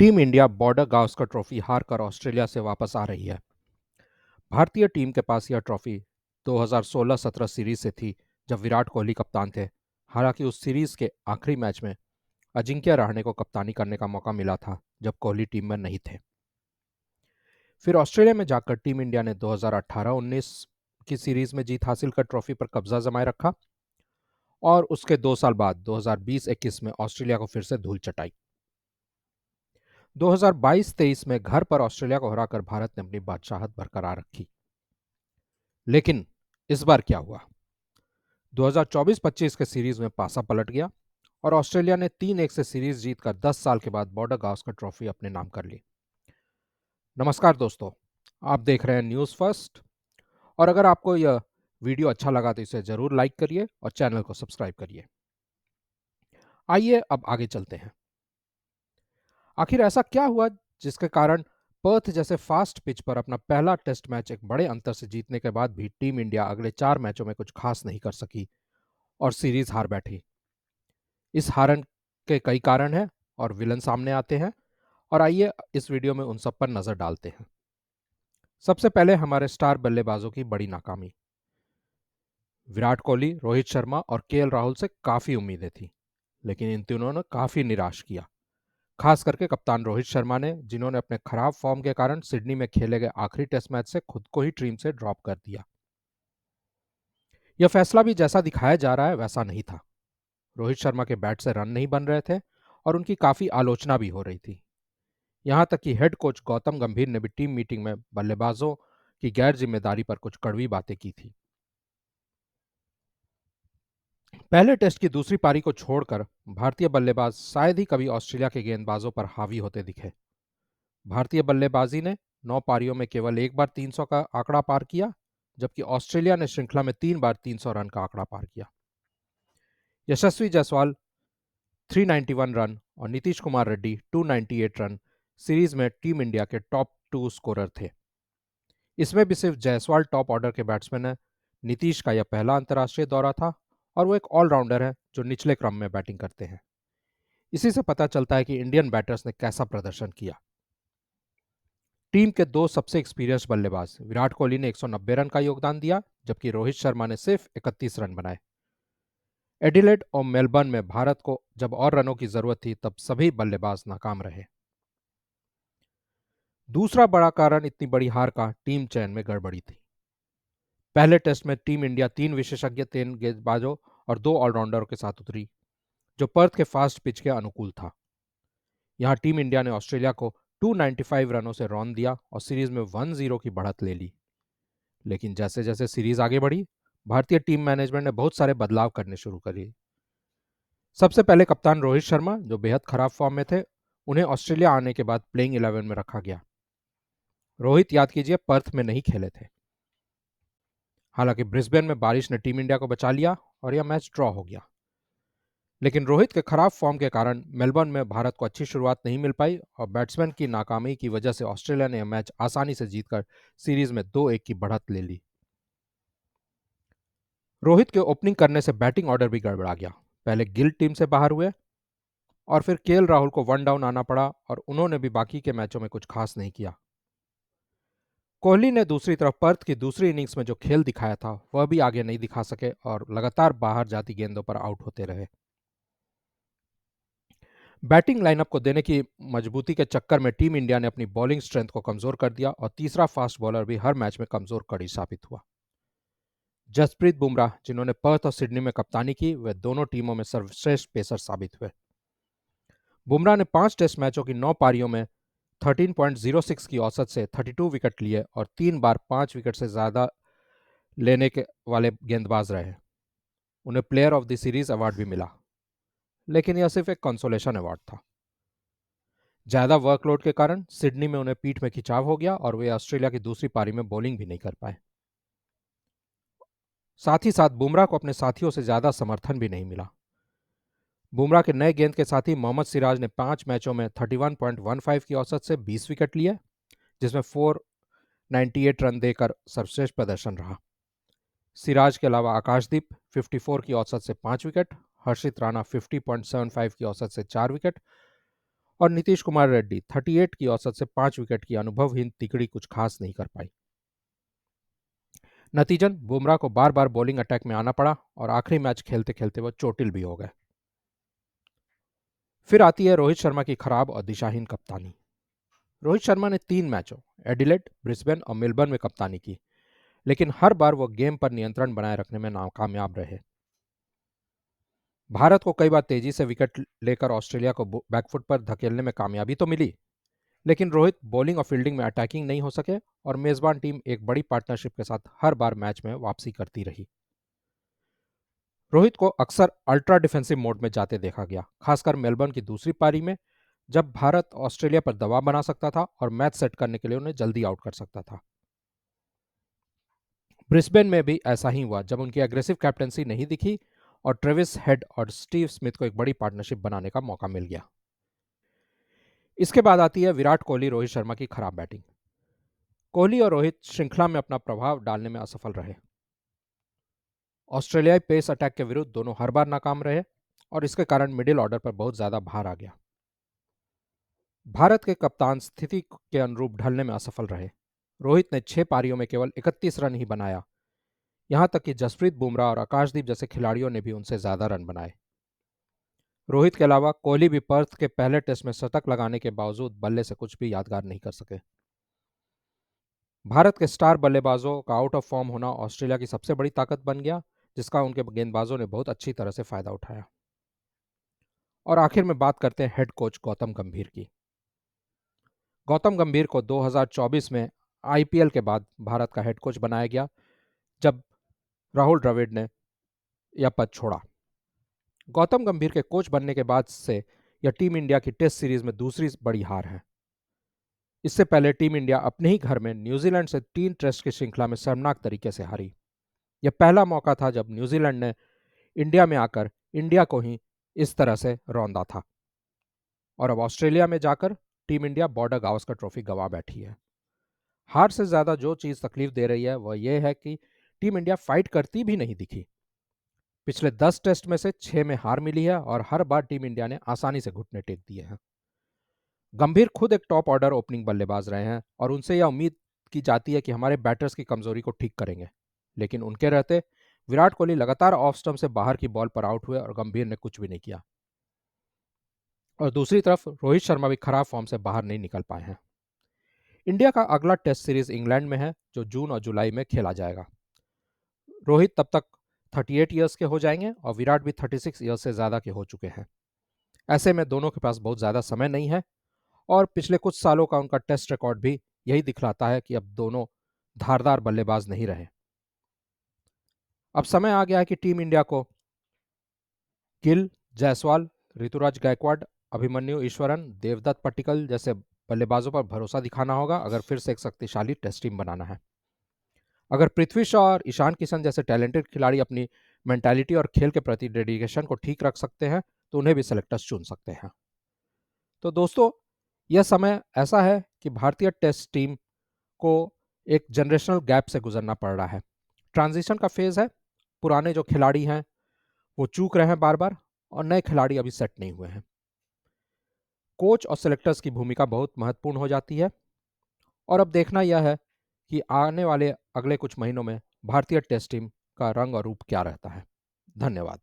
Team India border Gavaskar trophy हार कर Australia से वापस आ रही है। भारतीय टीम के पास यह ट्रॉफी 2016-17 सीरीज से थी, जब विराट कोहली कप्तान थे। हालांकि उस सीरीज के आखिरी मैच में अजिंक्य रहाणे को कप्तानी करने का मौका मिला था, जब कोहली टीम में नहीं थे। फिर ऑस्ट्रेलिया में जाकर टीम इंडिया ने 2018-19 की सीरीज में जीत हासिल कर ट्रॉफी पर कब्जा जमाए रखा और उसके 2 साल बाद 2020-21 में ऑस्ट्रेलिया को फिर से धूल चटाई। 2022-23 में घर पर ऑस्ट्रेलिया को हराकर भारत ने अपनी बादशाहत बरकरार रखी। लेकिन इस बार क्या हुआ? 2024-25 के सीरीज में पासा पलट गया और ऑस्ट्रेलिया ने 3-1 से सीरीज जीतकर 10 साल के बाद बॉर्डर गावस्कर ट्रॉफी अपने नाम कर ली। नमस्कार दोस्तों, आप देख रहे हैं न्यूज़ फर्स्ट और अगर आपको यह वीडियो अच्छा लगा तो इसे जरूर लाइक करिए और चैनल को सब्सक्राइब करिए। आइए अब आगे चलते हैं। आखिर ऐसा क्या हुआ जिसके कारण पर्थ जैसे फास्ट पिच पर अपना पहला टेस्ट मैच एक बड़े अंतर से जीतने के बाद भी टीम इंडिया अगले 4 मैचों में कुछ खास नहीं कर सकी और सीरीज हार बैठी? इस हारन के कई कारण हैं और विलन सामने आते हैं, और आइए इस वीडियो में उन सब पर नजर डालते हैं। सबसे पहले हमारे स्टार बल्लेबाजों की बड़ी नाकामी। विराट कोहली, रोहित शर्मा और केएल राहुल से काफी उम्मीदें थी, लेकिन इन तीनों ने काफी निराश किया। खास करके कप्तान रोहित शर्मा ने, जिन्होंने अपने खराब फॉर्म के कारण सिडनी में खेले गए आखिरी टेस्ट मैच से खुद को ही टीम से ड्रॉप कर दिया। यह फैसला भी जैसा दिखाया जा रहा है वैसा नहीं था। रोहित शर्मा के बैट से रन नहीं बन रहे थे और उनकी काफी आलोचना भी हो रही थी। यहां तक कि हेड कोच गौतम गंभीर ने भी टीम मीटिंग में बल्लेबाजों की गैर जिम्मेदारी पर कुछ कड़वी बातें की थी। पहले टेस्ट की दूसरी पारी को छोड़कर भारतीय बल्लेबाज शायद ही कभी ऑस्ट्रेलिया के गेंदबाजों पर हावी होते दिखे। भारतीय बल्लेबाजी ने 9 पारियों में केवल एक बार 300 का आंकड़ा पार किया, जबकि ऑस्ट्रेलिया ने श्रृंखला में 3 बार 300 रन का आंकड़ा पार किया। यशस्वी जायसवाल 391 रन और नीतीश कुमार रेड्डी 298 रन सीरीज में टीम इंडिया के टॉप 2 स्कोरर थे। इसमें भी सिर्फ जायसवाल टॉप ऑर्डर के बैट्समैन है। नीतीश का यह पहला अंतर्राष्ट्रीय दौरा था और वो एक ऑलराउंडर है जो निचले क्रम में बैटिंग करते हैं। इसी से पता चलता है कि इंडियन बैटर्स ने कैसा प्रदर्शन किया। टीम के 2 सबसे एक्सपीरियंस बल्लेबाज विराट कोहली ने 190 रन का योगदान दिया, जबकि रोहित शर्मा ने सिर्फ 31 रन बनाए। एडिलेड और मेलबर्न में भारत को जब और रनों की जरूरत थी तब सभी बल्लेबाज नाकाम रहे। दूसरा बड़ा कारण इतनी बड़ी हार का टीम चयन में गड़बड़ी थी। पहले टेस्ट में टीम इंडिया 3 विशेषज्ञ, 3 गेंदबाजों और 2 ऑलराउंडरों के साथ उतरी, जो पर्थ के फास्ट पिच के अनुकूल था। यहां टीम इंडिया ने ऑस्ट्रेलिया को 295 रनों से रौंद दिया और सीरीज में 1-0 की बढ़त ले ली। लेकिन जैसे जैसे सीरीज आगे बढ़ी, भारतीय टीम मैनेजमेंट ने बहुत सारे बदलाव करने शुरू करे। सबसे पहले कप्तान रोहित शर्मा, जो बेहद खराब फॉर्म में थे, उन्हें ऑस्ट्रेलिया आने के बाद प्लेइंग 11 में रखा गया। रोहित, याद कीजिए, पर्थ में नहीं खेले थे। हालांकि ब्रिस्बेन में बारिश ने टीम इंडिया को बचा लिया और यह मैच ड्रॉ हो गया। लेकिन रोहित के खराब फॉर्म के कारण मेलबर्न में भारत को अच्छी शुरुआत नहीं मिल पाई और बैट्समैन की नाकामी की वजह से ऑस्ट्रेलिया ने यह मैच आसानी से जीतकर सीरीज में 2-1 की बढ़त ले ली। रोहित के ओपनिंग करने से बैटिंग ऑर्डर भी गड़बड़ा गया। पहले गिल टीम से बाहर हुए और फिर केएल राहुल को 1 डाउन आना पड़ा और उन्होंने भी बाकी के मैचों में कुछ खास नहीं किया। कोहली ने दूसरी तरफ पर्थ की दूसरी इनिंग्स में जो खेल दिखाया था वह भी आगे नहीं दिखा सके और लगातार बाहर जाती गेंदों पर आउट होते रहे। बैटिंग लाइनअप को देने की मजबूती के चक्कर में टीम इंडिया ने अपनी बॉलिंग स्ट्रेंथ को कमजोर कर दिया और तीसरा फास्ट बॉलर भी हर मैच में कमजोर कड़ी साबित हुआ। जसप्रीत बुमराह, जिन्होंने पर्थ और सिडनी में कप्तानी की, वे दोनों टीमों में सर्वश्रेष्ठ पेसर साबित हुए। बुमराह ने 5 टेस्ट मैचों की 9 पारियों में 13.06 की औसत से 32 विकेट लिए और 3 बार 5 विकेट से ज्यादा लेने के वाले गेंदबाज रहे। उन्हें player of the series award भी मिला, लेकिन यह सिर्फ एक कंसोलेशन अवार्ड था। ज्यादा वर्कलोड के कारण सिडनी में उन्हें पीठ में खिंचाव हो गया और वे ऑस्ट्रेलिया की दूसरी पारी में बॉलिंग भी नहीं कर पाए। साथ ही साथ बुमराह को अपने साथियों से ज्यादा समर्थन भी नहीं मिला। बुमराह के नए गेंद के साथी मोहम्मद सिराज ने 5 मैचों में 31.15 की औसत से 20 विकेट लिए, जिसमें 498 रन देकर सर्वश्रेष्ठ प्रदर्शन रहा। सिराज के अलावा आकाशदीप 54 की औसत से 5 विकेट, हर्षित राणा 50.75 की औसत से 4 विकेट और नीतीश कुमार रेड्डी 38 की औसत से 5 विकेट की अनुभवहीन तिकड़ी कुछ खास नहीं कर पाई। नतीजन बुमराह को बार बार बॉलिंग अटैक में आना पड़ा और आखिरी मैच खेलते खेलते वो चोटिल भी हो गए। फिर आती है रोहित शर्मा की खराब और दिशाहीन कप्तानी। रोहित शर्मा ने 3 मैचों एडिलेड, ब्रिस्बेन और मेलबर्न में कप्तानी की, लेकिन हर बार वो गेम पर नियंत्रण बनाए रखने में नाकामयाब रहे। भारत को कई बार तेजी से विकेट लेकर ऑस्ट्रेलिया को बैकफुट पर धकेलने में कामयाबी तो मिली, लेकिन रोहित बॉलिंग और फील्डिंग में अटैकिंग नहीं हो सके और मेजबान टीम एक बड़ी पार्टनरशिप के साथ हर बार मैच में वापसी करती रही। रोहित को अक्सर अल्ट्रा डिफेंसिव मोड में जाते देखा गया, खासकर मेलबर्न की दूसरी पारी में, जब भारत ऑस्ट्रेलिया पर दबाव बना सकता था और मैच सेट करने के लिए उन्हें जल्दी आउट कर सकता था। ब्रिस्बेन में भी ऐसा ही हुआ जब उनकी एग्रेसिव कैप्टनसी नहीं दिखी और ट्रेविस हेड और स्टीव स्मिथ को एक बड़ी पार्टनरशिप बनाने का मौका मिल गया। इसके बाद आती है विराट कोहली रोहित शर्मा की खराब बैटिंग। कोहली और रोहित श्रृंखला में अपना प्रभाव डालने में असफल रहे। ऑस्ट्रेलियाई पेस अटैक के विरुद्ध दोनों हर बार नाकाम रहे और इसके कारण मिडिल ऑर्डर पर बहुत ज्यादा भार आ गया। भारत के कप्तान स्थिति के अनुरूप ढलने में असफल रहे। रोहित ने 6 पारियों में केवल 31 रन ही बनाया, यहां तक कि जसप्रीत बुमराह और आकाशदीप जैसे खिलाड़ियों ने भी उनसे ज्यादा रन बनाए। रोहित के अलावा कोहली भी पर्थ के पहले टेस्ट में शतक लगाने के बावजूद बल्ले से कुछ भी यादगार नहीं कर सके। भारत के स्टार बल्लेबाजों का आउट ऑफ फॉर्म होना ऑस्ट्रेलिया की सबसे बड़ी ताकत बन गया, जिसका उनके गेंदबाजों ने बहुत अच्छी तरह से फायदा उठाया। और आखिर में बात करते हैं हेड कोच गौतम गंभीर की। गौतम गंभीर को 2024 में आईपीएल के बाद भारत का हेड कोच बनाया गया, जब राहुल द्रविड़ ने यह पद छोड़ा। गौतम गंभीर के कोच बनने के बाद से यह टीम इंडिया की टेस्ट सीरीज में दूसरी बड़ी हार है। इससे पहले टीम इंडिया अपने ही घर में न्यूजीलैंड से 3 टेस्ट की श्रृंखला में शर्मनाक तरीके से हारी। यह पहला मौका था जब न्यूजीलैंड ने इंडिया में आकर इंडिया को ही इस तरह से रौंदा था। और अब ऑस्ट्रेलिया में जाकर team India border Gavaskar trophy गंवा बैठी है। हार से ज्यादा जो चीज तकलीफ दे रही है वह यह है कि टीम इंडिया फाइट करती भी नहीं दिखी। पिछले 10 टेस्ट में से 6 में हार मिली है और हर बार टीम इंडिया ने आसानी से घुटने टेक दिए हैं। गंभीर खुद एक टॉप ऑर्डर ओपनिंग बल्लेबाज रहे हैं और उनसे यह उम्मीद की जाती है कि हमारे बैटर्स की कमजोरी को ठीक करेंगे, लेकिन उनके रहते विराट कोहली लगातार ऑफ स्टंप से बाहर की बॉल पर आउट हुए और गंभीर ने कुछ भी नहीं किया। और दूसरी तरफ रोहित शर्मा भी खराब फॉर्म से बाहर नहीं निकल पाए हैं। इंडिया का अगला टेस्ट सीरीज इंग्लैंड में है, जो जून और जुलाई में खेला जाएगा। रोहित तब तक 38 ईयर्स के हो जाएंगे और विराट भी 36 ईयर्स से ज्यादा के हो चुके हैं। ऐसे में दोनों के पास बहुत ज्यादा समय नहीं है और पिछले कुछ सालों का उनका टेस्ट रिकॉर्ड भी यही दिखलाता है कि अब दोनों धारदार बल्लेबाज नहीं रहे। अब समय आ गया है कि टीम इंडिया को गिल, जायसवाल, ऋतुराज गायकवाड़, अभिमन्यु ईश्वरन, देवदत्त पट्टिकल जैसे बल्लेबाजों पर भरोसा दिखाना होगा अगर फिर से एक शक्तिशाली टेस्ट टीम बनाना है। अगर पृथ्वी शॉ और ईशान किशन जैसे टैलेंटेड खिलाड़ी अपनी मेंटालिटी और खेल के प्रति डेडिकेशन को ठीक रख सकते हैं तो उन्हें भी सेलेक्टर्स चुन सकते हैं। तो दोस्तों, यह समय ऐसा है कि भारतीय टेस्ट टीम को एक जनरेशनल गैप से गुजरना पड़ रहा है। ट्रांजिशन का फेज है। पुराने जो खिलाड़ी हैं वो चूक रहे हैं बार बार और नए खिलाड़ी अभी सेट नहीं हुए हैं। कोच और सेलेक्टर्स की भूमिका बहुत महत्वपूर्ण हो जाती है और अब देखना यह है कि आने वाले अगले कुछ महीनों में भारतीय टेस्ट टीम का रंग और रूप क्या रहता है। धन्यवाद।